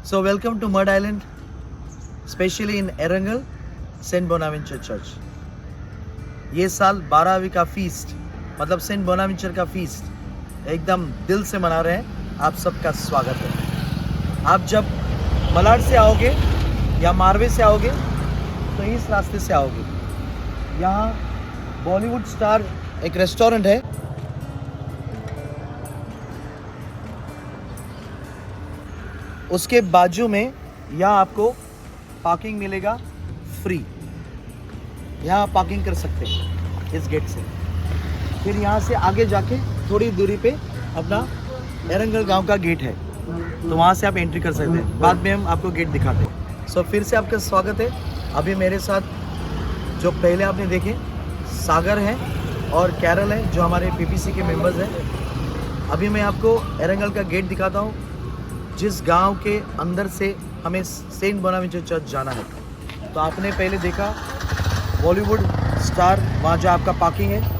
So welcome to Mud Island, especially in Erangel, Saint Bonaventure Church. ये साल 12वीं का फीस्ट मतलब सेंट बोनावेंचर का फीस्ट एकदम दिल से मना रहे हैं। आप सबका स्वागत है। आप जब मलाड से आओगे या मारवे से आओगे तो इस रास्ते से आओगे। यहाँ बॉलीवुड स्टार एक रेस्टोरेंट है, उसके बाजू में यहाँ आपको पार्किंग मिलेगा फ्री। यहाँ पार्किंग कर सकते हैं इस गेट से। फिर यहाँ से आगे जाके थोड़ी दूरी पे अपना एरंगल गांव का गेट है, तो वहाँ से आप एंट्री कर सकते हैं। बाद में हम आपको गेट दिखाते हैं। सो फिर से आपका स्वागत है। अभी मेरे साथ जो पहले आपने देखे सागर हैं और कैरल हैं, जो हमारे पीपीसी के मेंबर्स हैं। अभी मैं आपको एरंगल का गेट दिखाता हूँ, जिस गांव के अंदर से हमें सेंट बोनावेंचर चर्च जाना है। तो आपने पहले देखा बॉलीवुड स्टार, वहाँ जो आपका पार्किंग है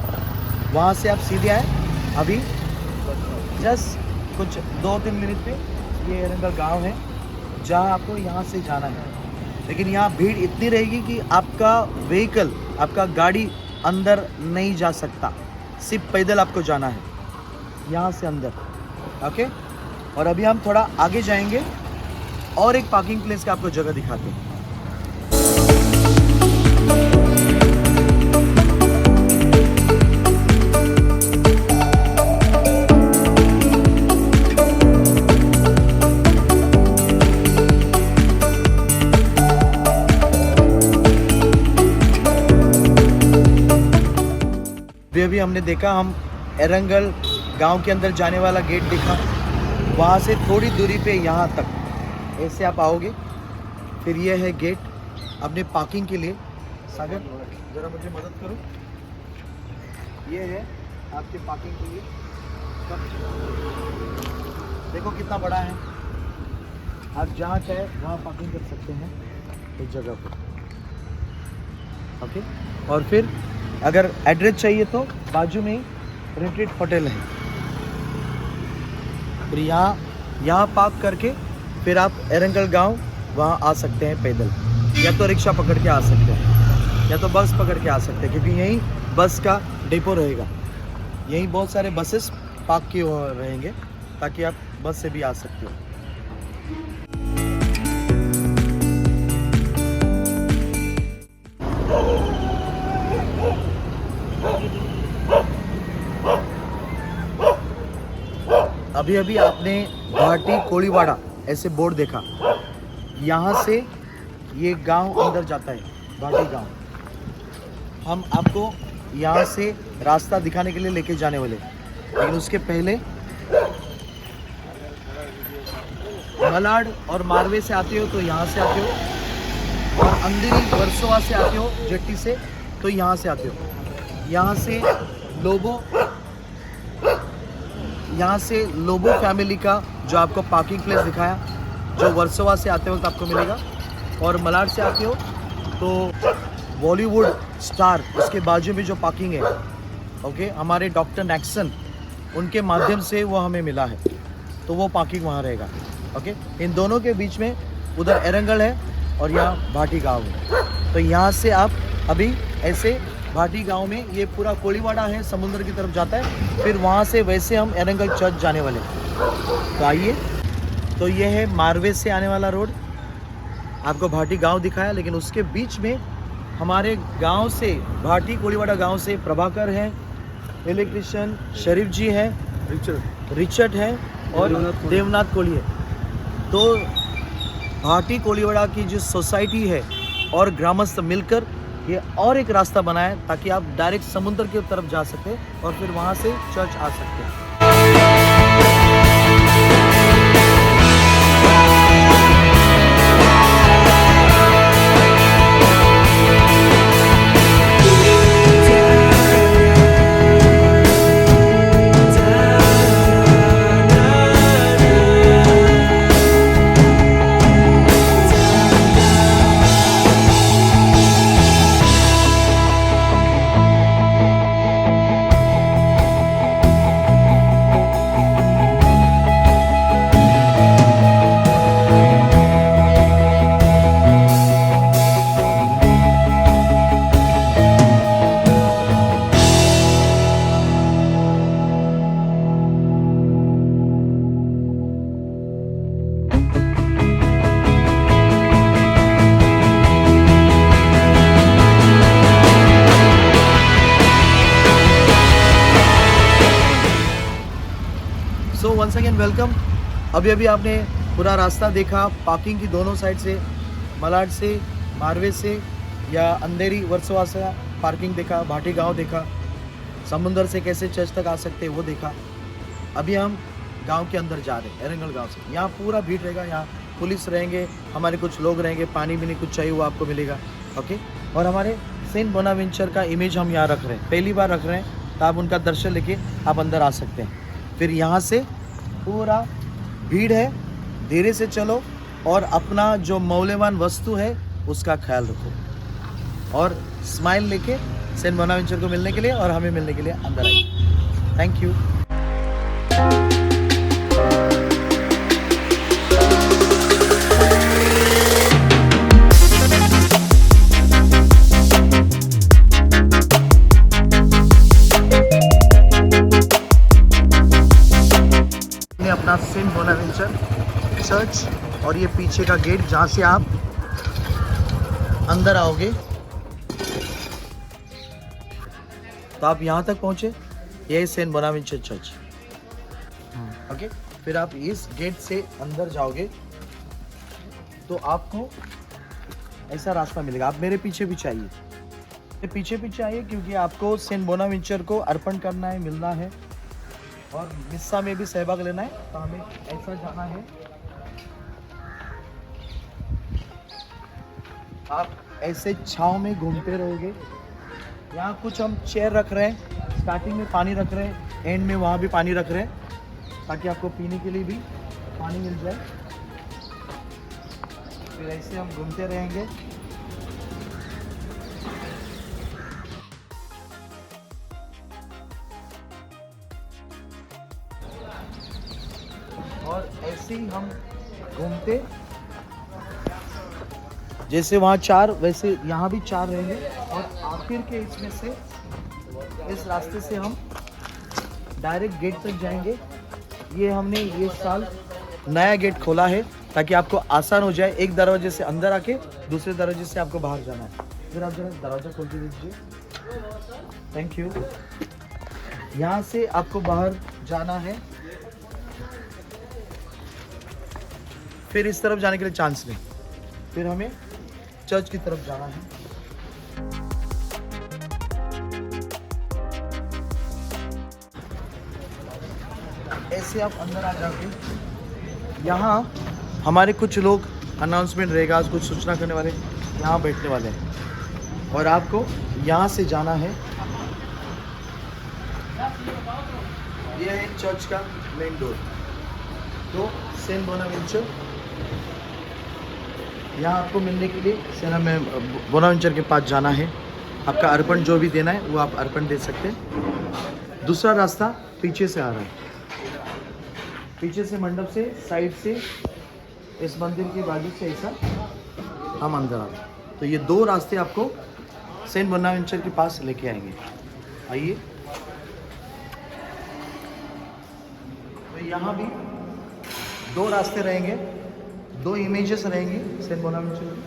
वहाँ से आप सीधे आए। अभी जस्ट कुछ 2-3 मिनट पे ये एरंगल गांव है, जहाँ आपको यहाँ से जाना है। लेकिन यहाँ भीड़ इतनी रहेगी कि आपका व्हीकल, आपका गाड़ी अंदर नहीं जा सकता, सिर्फ पैदल आपको जाना है यहाँ से अंदर। ओके, और अभी हम थोड़ा आगे जाएंगे और एक पार्किंग प्लेस का आपको जगह दिखाते हैं। अभी हमने देखा, हम एरंगल गांव के अंदर जाने वाला गेट देखा। वहाँ से थोड़ी दूरी पे यहाँ तक ऐसे आप आओगे, फिर ये है गेट अपने पार्किंग के लिए। सागर ज़रा मुझे मदद करो। ये है आपके पार्किंग के लिए। देखो कितना बड़ा है, आप जहाँ चाहे वहाँ पार्किंग कर सकते हैं इस जगह पर। ओके, और फिर अगर एड्रेस चाहिए तो बाजू में ही रिट्रीट होटल है। फिर यहाँ पार्क करके फिर आप एरंगल गांव वहाँ आ सकते हैं पैदल, या तो रिक्शा पकड़ के आ सकते हैं या तो बस पकड़ के आ सकते हैं, क्योंकि यहीं बस का डिपो रहेगा। यहीं बहुत सारे बसेस पार्क किए हुए रहेंगे ताकि आप बस से भी आ सकते हो। अभी आपने घाटी कोलीवाड़ा ऐसे बोर्ड देखा, यहाँ से ये गांव अंदर जाता है, घाटी गांव। हम आपको यहाँ से रास्ता दिखाने के लिए लेके जाने वाले, लेकिन उसके पहले मलाड और मारवे से आते हो तो यहाँ से आते हो, और अंधेरी वर्सोवा से आते हो जेट्टी से तो यहाँ से आते हो। यहाँ से लोबो फैमिली का जो आपको पार्किंग प्लेस दिखाया, जो वर्सोवा से आते वक्त आपको मिलेगा। और मलाड से आते हो तो बॉलीवुड स्टार, उसके बाजू में जो पार्किंग है, ओके, हमारे डॉक्टर नैक्सन, उनके माध्यम से वो हमें मिला है, तो वो पार्किंग वहाँ रहेगा। ओके, इन दोनों के बीच में उधर एरंगल है और यहाँ भाटी गांव है। तो यहाँ से आप अभी ऐसे भाटी गांव में, ये पूरा कोलीवाड़ा है, समुद्र की तरफ जाता है। फिर वहाँ से वैसे हम एरंगल चर्च जाने वाले। तो आइए, तो ये है मारवे से आने वाला रोड, आपको भाटी गांव दिखाया, लेकिन उसके बीच में हमारे गांव से, भाटी कोलीवाड़ा गांव से प्रभाकर है, इलेक्ट्रिशियन शरीफ जी है, रिचर्ड है और देवनाथ कोली है। तो भाटी कोलीवाड़ा की जो सोसाइटी है और ग्रामस्थ मिलकर ये और एक रास्ता बनाया ताकि आप डायरेक्ट समुद्र की तरफ जा सके और फिर वहाँ से चर्च आ सकते हैं। Once again welcome. अभी अभी आपने पूरा रास्ता देखा, पार्किंग की दोनों साइड से, मलाड से, मारवे से या अंधेरी वर्सोवा से पार्किंग देखा, भाटी गांव देखा, समुंदर से कैसे चर्च तक आ सकते हैं वो देखा। अभी हम गांव के अंदर जा रहे हैं, एरंगल गांव से। यहाँ पूरा भीड़ रहेगा, यहाँ पुलिस रहेंगे, हमारे कुछ लोग रहेंगे, पानी भी नहीं कुछ चाहिए वो आपको मिलेगा। ओके, और हमारे सेंट बोनावेंचर का इमेज हम यहाँ रख रहे हैं, पहली बार रख रहे हैं, तो आप उनका दर्शन लेके आप अंदर आ सकते हैं। फिर यहाँ से पूरा भीड़ है, धीरे से चलो और अपना जो मौल्यवान वस्तु है उसका ख्याल रखो और स्माइल लेके सेंट बोनावेंचर को मिलने के लिए और हमें मिलने के लिए अंदर आइए। Thank you. अपना सेंट बोनावेंचर चर्च और ये पीछे का गेट जहाँ से आप अंदर आओगे तो आप यहाँ तक पहुँचे, ये सेंट बोनावेंचर चर्च। ओके, फिर आप इस गेट से अंदर जाओगे तो आपको ऐसा रास्ता मिलेगा। आप मेरे पीछे भी चाहिए, पीछे आइए, क्योंकि आपको सेंट बोनावेंचर को अर्पण करना है, मिलना है और मिस्सा में भी सहभाग लेना है। तो हमें ऐसा जाना है। आप ऐसे छांव में घूमते रहोगे। यहाँ कुछ हम चेयर रख रहे हैं, स्टार्टिंग में पानी रख रहे हैं, एंड में वहाँ भी पानी रख रहे हैं ताकि आपको पीने के लिए भी पानी मिल जाए। फिर ऐसे हम घूमते रहेंगे। और ऐसे ही हम घूमते, जैसे वहाँ 4 वैसे यहाँ भी 4 रहेंगे और आखिर के इसमें से इस रास्ते से हम डायरेक्ट गेट तक जाएंगे। ये हमने ये साल नया गेट खोला है ताकि आपको आसान हो जाए, एक दरवाजे से अंदर आके दूसरे दरवाजे से आपको बाहर जाना है। फिर आप जरा दरवाज़ा खोल के दीजिए। Thank you. यहाँ से आपको बाहर जाना है, फिर इस तरफ जाने के लिए चांस नहीं, फिर हमें चर्च की तरफ जाना है। ऐसे आप अंदर आ जाओगे। यहाँ हमारे कुछ लोग अनाउंसमेंट रहेगा, कुछ सूचना करने वाले यहाँ बैठने वाले हैं और आपको यहाँ से जाना है। यह है चर्च का मेन डोर। तो सेंट बोनावेंचर यहाँ आपको मिलने के लिए सेंट बोनावेंचर के पास जाना है। आपका अर्पण जो भी देना है वो आप अर्पण दे सकते हैं। दूसरा रास्ता पीछे से आ रहा है, पीछे से मंडप से साइड से इस मंदिर के बाजू से ऐसा हम अंदर आ रहे हैं। तो ये 2 रास्ते आपको सेंट बोनावेंचर के पास लेके आएंगे। आइए। तो यहाँ भी 2 रास्ते रहेंगे, 2 इमेजेस रहेंगे सेंट बोनावेंचर।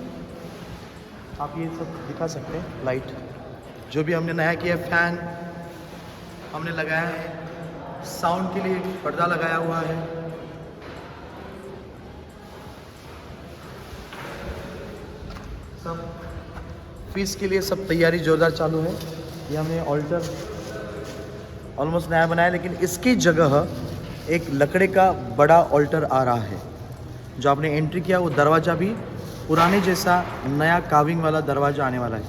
आप ये सब दिखा सकते हैं। लाइट जो भी हमने नया किया, फैन हमने लगाया है, साउंड के लिए पर्दा लगाया हुआ है। सब फीस के लिए सब तैयारी जोरदार चालू है। ये हमने ऑल्टर ऑलमोस्ट नया बनाया, लेकिन इसकी जगह एक लकड़े का बड़ा ऑल्टर आ रहा है। जो आपने एंट्री किया वो दरवाज़ा भी पुराने जैसा नया काविंग वाला दरवाज़ा आने वाला है।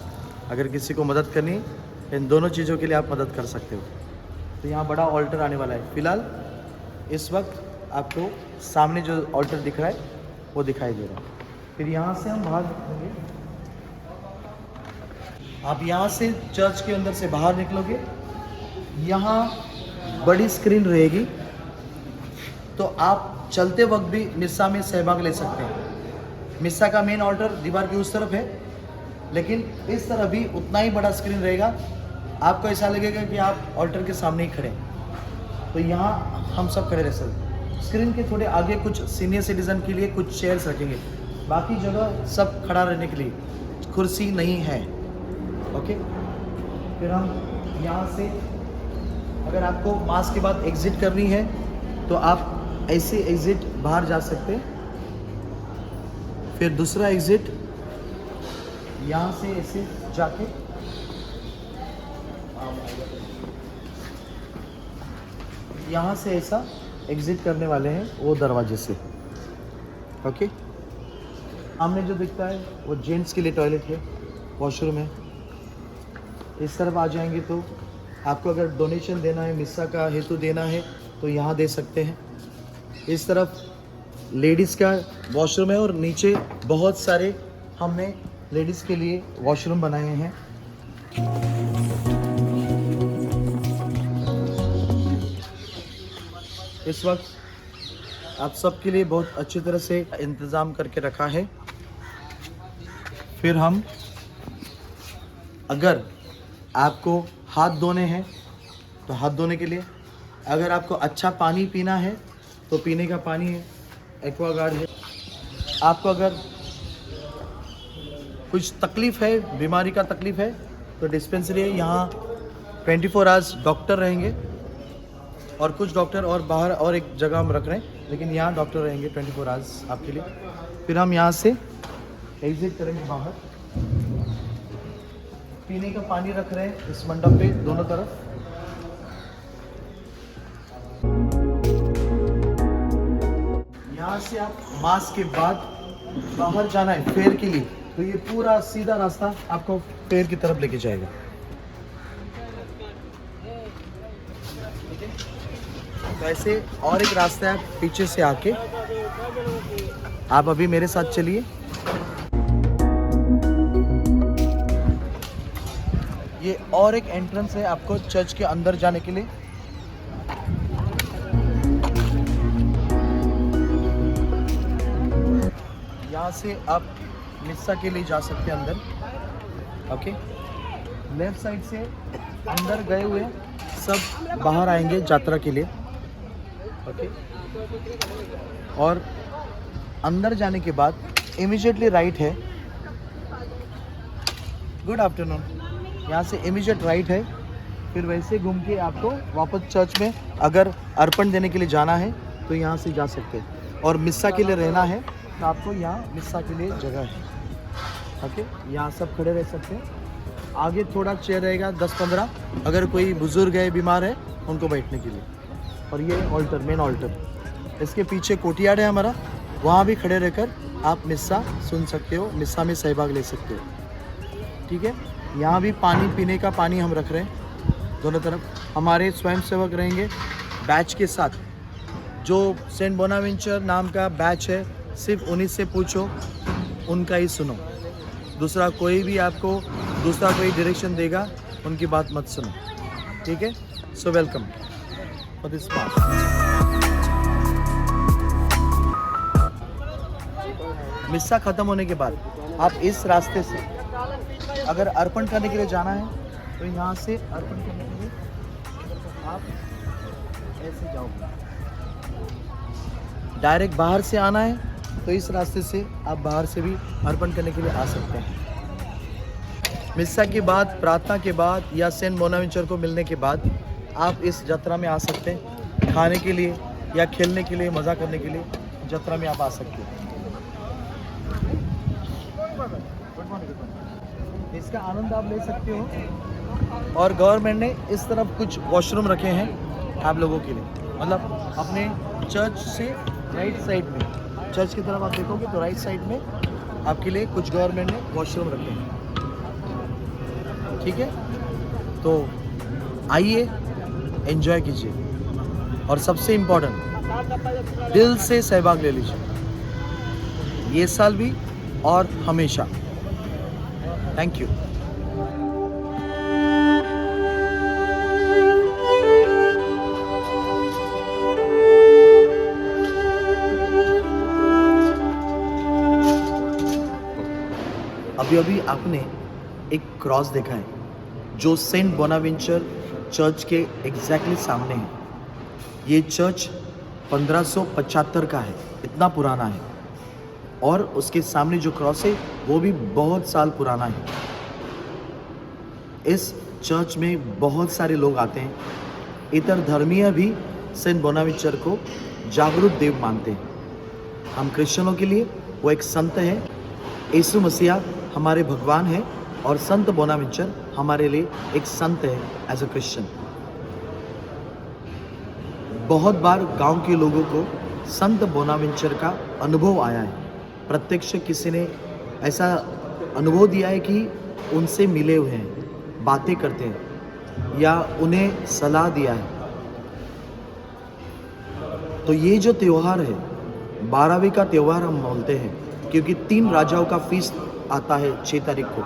अगर किसी को मदद करनी है इन दोनों चीज़ों के लिए आप मदद कर सकते हो। तो यहाँ बड़ा ऑल्टर आने वाला है। फ़िलहाल इस वक्त आपको सामने जो ऑल्टर दिख रहा है वो दिखाई दे रहा है। फिर यहाँ से हम बाहर निकलेंगे। आप यहाँ से चर्च के अंदर से बाहर निकलोगे, यहाँ बड़ी स्क्रीन रहेगी, तो आप चलते वक्त भी मिस्सा में सहभाग ले सकते हैं। मिस्सा का मेन ऑल्टर दीवार की उस तरफ है, लेकिन इस तरफ भी उतना ही बड़ा स्क्रीन रहेगा। आपको ऐसा लगेगा कि आप ऑल्टर के सामने ही खड़े हैं। तो यहाँ हम सब खड़े रह सकते। स्क्रीन के थोड़े आगे कुछ सीनियर सिटीज़न के लिए कुछ चेयर्स रखेंगे, बाकी जगह सब खड़ा रहने के लिए कुर्सी नहीं है। ओके, फिर हम यहाँ से अगर आपको मास के बाद एग्ज़िट करनी है तो आप ऐसे एग्जिट बाहर जा सकते हैं। फिर दूसरा एग्जिट यहाँ से ऐसे जाके यहाँ से ऐसा एग्जिट करने वाले हैं वो दरवाजे से। ओके, सामने जो दिखता है वो जेंट्स के लिए टॉयलेट है, वॉशरूम है। इस तरफ आ जाएंगे तो आपको अगर डोनेशन देना है, मिस्सा का हेतु देना है तो यहाँ दे सकते हैं। इस तरफ लेडीज़ का वॉशरूम है और नीचे बहुत सारे हमने लेडीज़ के लिए वॉशरूम बनाए हैं। इस वक्त आप सबके लिए बहुत अच्छी तरह से इंतज़ाम करके रखा है। फिर हम, अगर आपको हाथ धोने हैं तो हाथ धोने के लिए, अगर आपको अच्छा पानी पीना है तो पीने का पानी है, एक्वागार्ड है। आपको अगर कुछ तकलीफ़ है, बीमारी का तकलीफ़ है तो डिस्पेंसरी है। यहाँ 24 आवर्स डॉक्टर रहेंगे और कुछ डॉक्टर और बाहर और एक जगह हम रख रहे हैं, लेकिन यहाँ डॉक्टर रहेंगे 24 आवर्स आपके लिए। फिर हम यहाँ से एग्जिट करेंगे बाहर। पीने का पानी रख रहे हैं इस मंडप पे दोनों तरफ। यहाँ से आप मास के बाद बाहर जाना है फेयर के लिए, तो ये पूरा सीधा रास्ता आपको फेयर की तरफ लेके जाएगा। तो ऐसे और एक रास्ता है, आप पीछे से आके आप अभी मेरे साथ चलिए। ये और एक एंट्रेंस है आपको चर्च के अंदर जाने के लिए। यहाँ से आप मिस्सा के लिए जा सकते हैं अंदर। ओके, लेफ्ट साइड से अंदर गए हुए सब बाहर आएंगे यात्रा के लिए। ओके, और अंदर जाने के बाद इमीडिएटली राइट है। Good afternoon. यहाँ से इमीडिएट राइट है। फिर वैसे घूम के आपको वापस चर्च में अगर अर्पण देने के लिए जाना है तो यहाँ से जा सकते हैं। और मिस्सा के लिए रहना है तो आपको यहाँ मिस्सा के लिए जगह है। ओके, यहाँ सब खड़े रह सकते हैं। आगे थोड़ा चेयर रहेगा 10-15, अगर कोई बुजुर्ग है, बीमार है, उनको बैठने के लिए। और ये ऑल्टर, मेन ऑल्टर। इसके पीछे कोर्टयार्ड है हमारा, वहाँ भी खड़े रहकर आप मिस्सा सुन सकते हो, मिस्सा में सहभाग ले सकते हो। ठीक है, यहाँ भी पानी पीने का पानी हम रख रहे हैं दोनों तरफ। हमारे स्वयंसेवक रहेंगे बैच के साथ। जो सेंट बोनावेंचर नाम का बैच है, सिर्फ उन्हीं से पूछो, उनका ही सुनो। दूसरा कोई भी आपको दूसरा कोई डायरेक्शन देगा, उनकी बात मत सुनो। ठीक है, सो वेलकम फॉर दिस पास। मिस्सा ख़त्म होने के बाद आप इस रास्ते से अगर अर्पण करने के लिए जाना है तो यहाँ से अर्पण करने के लिए आप ऐसे जाओगे। डायरेक्ट बाहर से आना है तो इस रास्ते से आप बाहर से भी अर्पण करने के लिए आ सकते हैं। मिस्सा के बाद, प्रार्थना के बाद या सेंट बोनावेंचर को मिलने के बाद आप इस यात्रा में आ सकते हैं। खाने के लिए या खेलने के लिए, मज़ा करने के लिए यात्रा में आप आ सकते हैं। इसका आनंद आप ले सकते हो। और गवर्नमेंट ने इस तरफ कुछ वॉशरूम रखे हैं आप लोगों के लिए, मतलब अपने चर्च से राइट साइड में, चर्च की तरफ आप देखोगे तो राइट साइड में आपके लिए कुछ गवर्नमेंट ने वॉशरूम रखे हैं। ठीक है, तो आइए एंजॉय कीजिए और सबसे इम्पोर्टेंट, दिल से सहभाग ले लीजिए, ये साल भी और हमेशा। Thank you. अभी आपने एक क्रॉस देखा है जो सेंट बोनावेंचर चर्च के एग्जैक्टली सामने है। ये चर्च 1575 का है, इतना पुराना है। और उसके सामने जो क्रॉस है वो भी बहुत साल पुराना है। इस चर्च में बहुत सारे लोग आते हैं। इतर धर्मीय भी सेंट बोनावेंचर को जागरूक देव मानते हैं। हम क्रिश्चियनों के लिए वो एक संत है। यीशु मसीहा हमारे भगवान है और संत बोनावेंचर हमारे लिए एक संत है एज अ क्रिश्चियन। बहुत बार गांव के लोगों को संत बोनावेंचर का अनुभव आया है। प्रत्यक्ष किसी ने ऐसा अनुभव दिया है कि उनसे मिले हुए हैं, बातें करते हैं या उन्हें सलाह दिया है। तो ये जो त्यौहार है 12वीं का त्यौहार हम बोलते हैं, क्योंकि 3 राजाओं का फीस्ट आता है 6 तारीख को,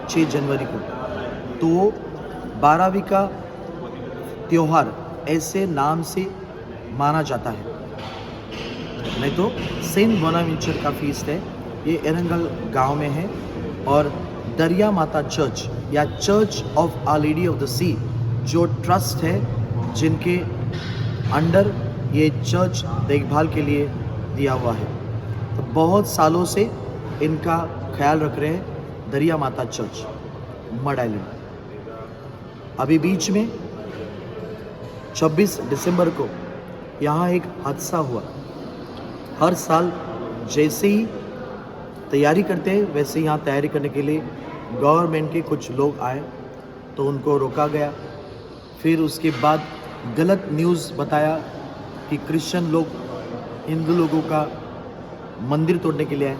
6 जनवरी को। तो वो 12वीं का त्यौहार ऐसे नाम से माना जाता है। नहीं तो सेंट बोनावेंचर का फीस्ट है। ये एरंगल गांव में है और दरिया माता चर्च या church of our lady of the sea जो ट्रस्ट है, जिनके अंडर ये चर्च देखभाल के लिए दिया हुआ है, तो बहुत सालों से इनका ख्याल रख रहे हैं दरिया माता चर्च, मड आइलैंड। अभी बीच में 26 दिसंबर को यहाँ एक हादसा हुआ। हर साल जैसे ही तैयारी करते हैं वैसे यहाँ तैयारी करने के लिए गवर्नमेंट के कुछ लोग आए तो उनको रोका गया। फिर उसके बाद गलत न्यूज़ बताया कि क्रिश्चियन लोग हिंदू लोगों का मंदिर तोड़ने के लिए आए।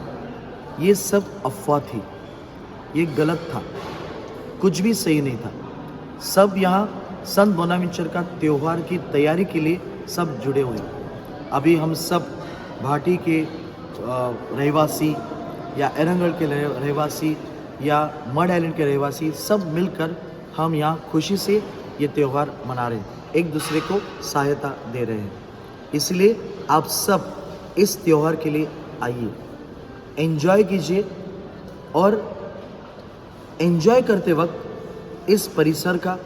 ये सब अफवाह थी, ये गलत था, कुछ भी सही नहीं था। सब यहाँ संत बोनावेंचर का त्यौहार की तैयारी के लिए सब जुड़े हुए। अभी हम सब भाटी के रहवासी या एरंगल के रहवासी या मड आइलैंड के रहवासी सब मिलकर हम यहाँ खुशी से ये त्यौहार मना रहे हैं, एक दूसरे को सहायता दे रहे हैं। इसलिए आप सब इस त्यौहार के लिए आइए, एंजॉय कीजिए और एंजॉय करते वक्त इस परिसर का,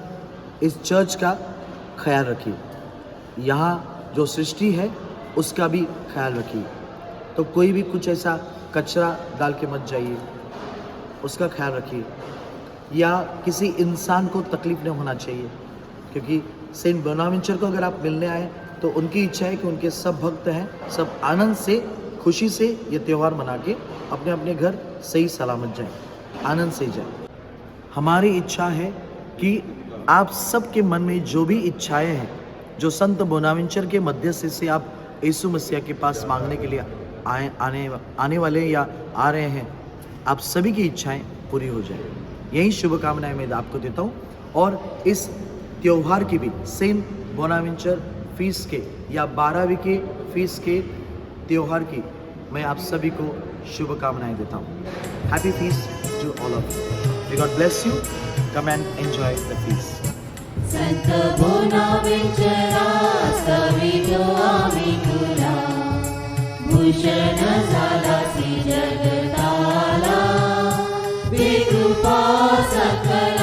इस चर्च का ख्याल रखिए। यहाँ जो सृष्टि है उसका भी ख्याल रखिए। तो कोई भी कुछ ऐसा कचरा डाल के मत जाइए, उसका ख्याल रखिए। या किसी इंसान को तकलीफ नहीं होना चाहिए, क्योंकि सेंट बोनावेंचर को अगर आप मिलने आए तो उनकी इच्छा है कि उनके सब भक्त हैं, सब आनंद से, खुशी से ये त्यौहार मना के अपने अपने घर सही सलामत जाएं, आनंद से जाएं। हमारी इच्छा है कि आप सबके मन में जो भी इच्छाएं हैं, जो संत बोनावेंचर के मध्यस्थी से आप यीशु मसीह के पास मांगने के लिए आने वाले या आ रहे हैं, आप सभी की इच्छाएं पूरी हो जाए, यही शुभकामनाएं मैं आपको देता हूँ। और इस त्यौहार की भी सेंट बोनावेंचर फीस्ट के या 12वीं के फीस्ट के त्यौहार की मैं आप सभी को शुभकामनाएं देता हूँ। Happy feast to all of you. May God bless you. Come and enjoy the feast. संत बोनावेंचरा सवितो आम्ही तुला, भूषण झाला सी जगताला, बेकृपा सकला